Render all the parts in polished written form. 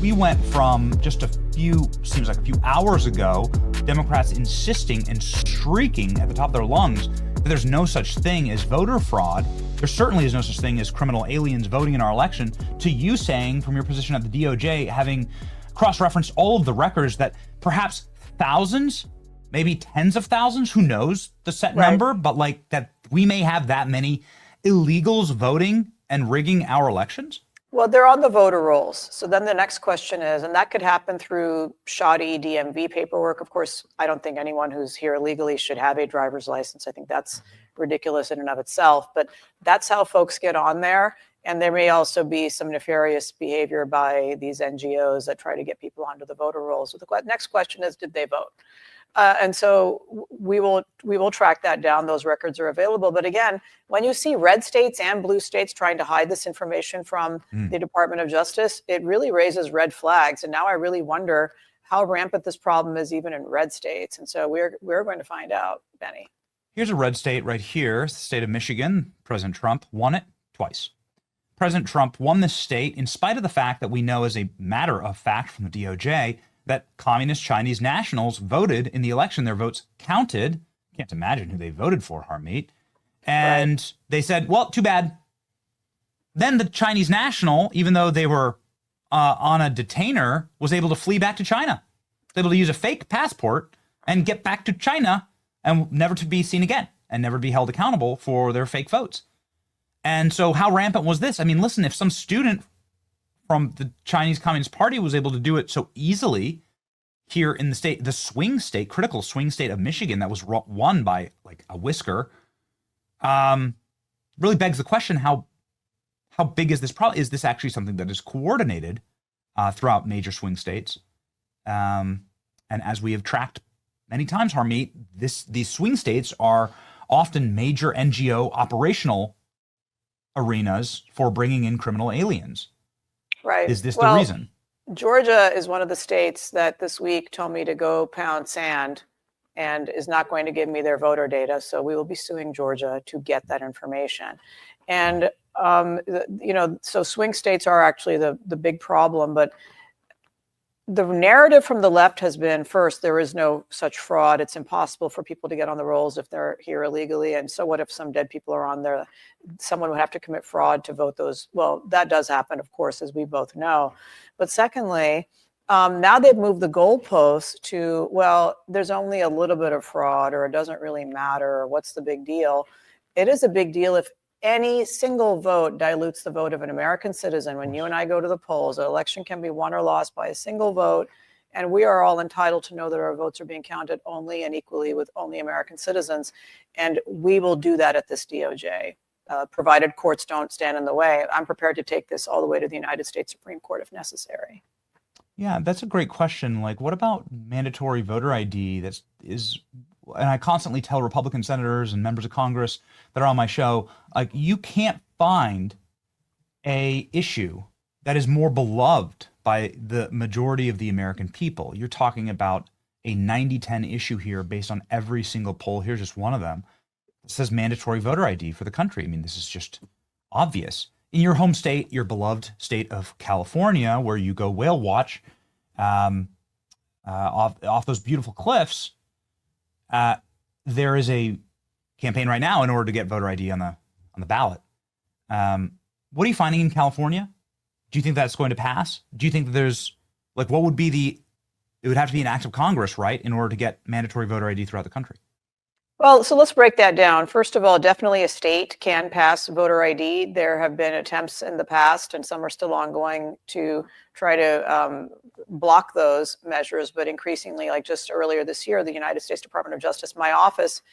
We went from just seems like a few hours ago, Democrats insisting and shrieking at the top of their lungs that there's no such thing as voter fraud. There certainly is no such thing as criminal aliens voting in our election, to you saying from your position at the DOJ, having cross-referenced all of the records, that perhaps thousands, maybe tens of thousands, who knows the set number, but like that we may have that many illegals voting and rigging our elections? Well, they're on the voter rolls. So then the next question is, and that could happen through shoddy DMV paperwork. Of course, I don't think anyone who's here illegally should have a driver's license. I think that's ridiculous in and of itself, but that's how folks get on there. And there may also be some nefarious behavior by these NGOs that try to get people onto the voter rolls. So the next question is, did they vote? And so we will track that down. Those records are available. But again, when you see red states and blue states trying to hide this information from the Department of Justice, it really raises red flags. And now I really wonder how rampant this problem is even in red states. And so we're going to find out, Benny. Here's a red state right here. It's the state of Michigan. President Trump won it twice. President Trump won this state in spite of the fact that we know as a matter of fact from the DOJ that communist Chinese nationals voted in the election. Their votes counted. Can't imagine who they voted for, Harmeet. And they said, well, too bad. Then the Chinese national, even though they were on a detainer, was able to flee back to China. Was able to use a fake passport and get back to China and never to be seen again and never be held accountable for their fake votes. And so how rampant was this? I mean, listen, if some student from the Chinese Communist Party was able to do it so easily here in the state, the swing state, critical swing state of Michigan, that was won by like a whisker, really begs the question, how big is this problem? Is this actually something that is coordinated throughout major swing states? And as we have tracked many times, Harmeet, these swing states are often major NGO operational arenas for bringing in criminal aliens. Right. Is this the reason? Georgia is one of the states that this week told me to go pound sand and is not going to give me their voter data. So we will be suing Georgia to get that information. And, so swing states are actually the big problem. But the narrative from the left has been, first, there is no such fraud. It's impossible for people to get on the rolls if they're here illegally. And so what if some dead people are on there? Someone would have to commit fraud to vote those. Well, that does happen, of course, as we both know. But secondly, now they've moved the goalposts to, well, there's only a little bit of fraud, or it doesn't really matter, or what's the big deal? It is a big deal if any single vote dilutes the vote of an American citizen. When you and I go to the polls, an election can be won or lost by a single vote, and we are all entitled to know that our votes are being counted only and equally with only American citizens. And we will do that at this DOJ, provided courts don't stand in the way. I'm prepared to take this all the way to the United States Supreme Court if necessary. Yeah, that's a great question. Like, what about mandatory voter ID? And I constantly tell Republican senators and members of Congress that are on my show, like, you can't find a issue that is more beloved by the majority of the American people. You're talking about a 90-10 issue here based on every single poll. Here's just one of them. It says mandatory voter ID for the country. I mean, this is just obvious. In your home state, your beloved state of California, where you go whale watch off those beautiful cliffs, there is a campaign right now in order to get voter ID on the ballot. What are you finding in California? Do you think that's going to pass? Do you think that there's, like, what would be it would have to be an act of Congress, right, in order to get mandatory voter ID throughout the country? Well, so let's break that down. First of all, definitely a state can pass voter ID. There have been attempts in the past, and some are still ongoing, to try to block those measures. But increasingly, like just earlier this year, the United States Department of Justice, my office,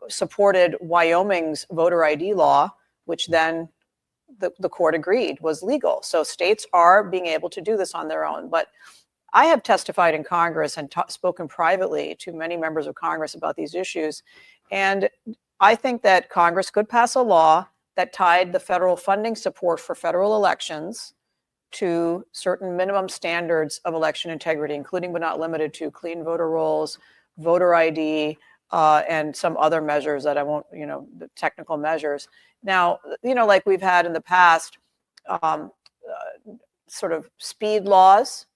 supported Wyoming's voter ID law, which then the court agreed was legal. So states are being able to do this on their own. But I have testified in Congress and spoken privately to many members of Congress about these issues. And I think that Congress could pass a law that tied the federal funding support for federal elections to certain minimum standards of election integrity, including but not limited to clean voter rolls, voter ID, and some other measures that I won't, the technical measures. Now, like we've had in the past, sort of speed laws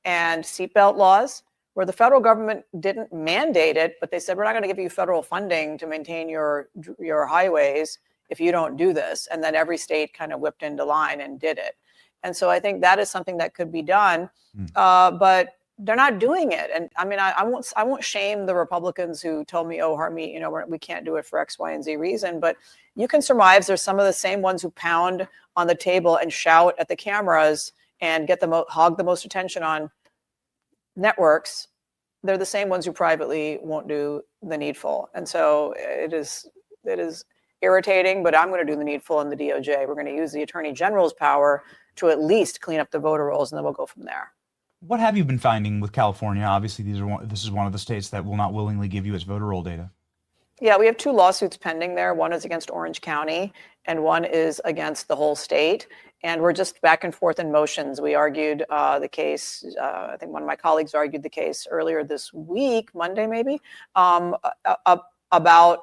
and seatbelt laws, where the federal government didn't mandate it, but they said, we're not going to give you federal funding to maintain your highways if you don't do this. And then every state kind of whipped into line and did it. And so I think that is something that could be done, but they're not doing it. And I mean, I won't shame the Republicans who told me, oh, Harmeet, we can't do it for X, Y, and Z reason. But you can surmise there's some of the same ones who pound on the table and shout at the cameras and hog the most attention on networks. They're the same ones who privately won't do the needful. And so it is irritating, but I'm going to do the needful in the DOJ. We're going to use the Attorney General's power to at least clean up the voter rolls, and then we'll go from there. What have you been finding with California? Obviously, this is one of the states that will not willingly give you its voter roll data. Yeah, we have 2 lawsuits pending there. One is against Orange County, and one is against the whole state. And we're just back and forth in motions. We argued the case. I think one of my colleagues argued the case earlier this week, Monday maybe, about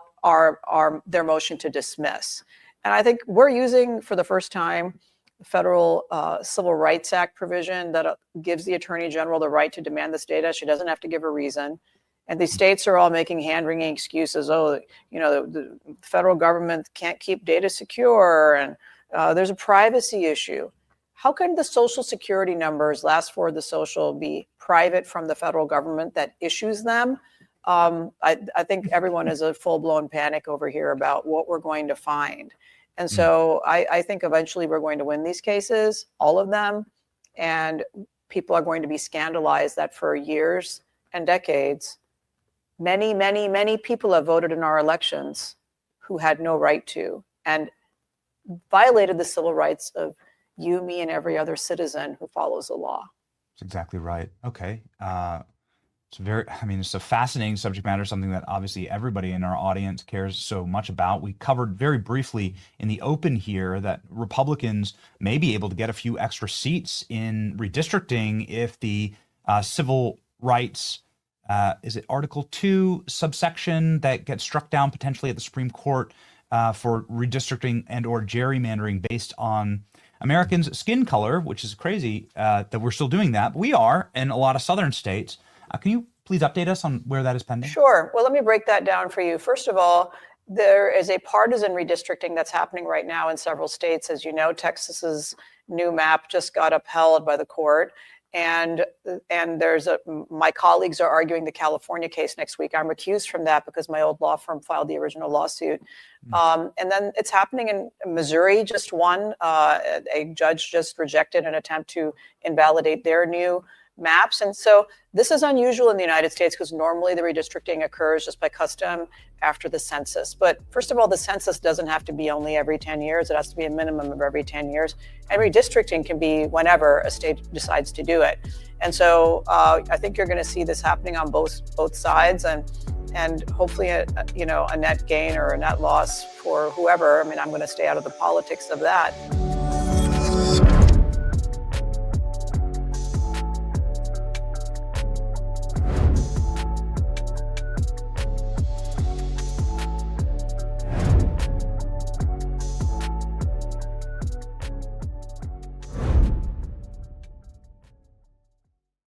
their motion to dismiss. And I think we're using for the first time the Federal Civil Rights Act provision that gives the Attorney General the right to demand this data. She doesn't have to give a reason. And these states are all making hand-wringing excuses. Oh, the federal government can't keep data secure, and there's a privacy issue. How can the Social Security numbers, last four of the social, be private from the federal government that issues them? I think everyone is a full-blown panic over here about what we're going to find. And so I think eventually we're going to win these cases, all of them, and people are going to be scandalized that for years and decades, many, many, many people have voted in our elections who had no right to, and violated the civil rights of you, me, and every other citizen who follows the law. That's exactly right. Okay. It's a fascinating subject matter, something that obviously everybody in our audience cares so much about. We covered very briefly in the open here that Republicans may be able to get a few extra seats in redistricting if the civil rights, is it Article 2 subsection that gets struck down potentially at the Supreme Court for redistricting and or gerrymandering based on Americans' skin color, which is crazy that we're still doing that. But we are in a lot of southern states. Can you please update us on where that is pending? Sure. Well, let me break that down for you. First of all, there is a partisan redistricting that's happening right now in several states. As you know, Texas's new map just got upheld by the court. And my colleagues are arguing the California case next week. I'm recused from that because my old law firm filed the original lawsuit. And then it's happening in Missouri, just won. A judge just rejected an attempt to invalidate their new maps. And so this is unusual in the United States because normally the redistricting occurs just by custom after the census. But first of all, the census doesn't have to be only every 10 years. It has to be a minimum of every 10 years. And redistricting can be whenever a state decides to do it. And so I think you're going to see this happening on both sides, and hopefully a net gain or a net loss for whoever. I mean, I'm going to stay out of the politics of that.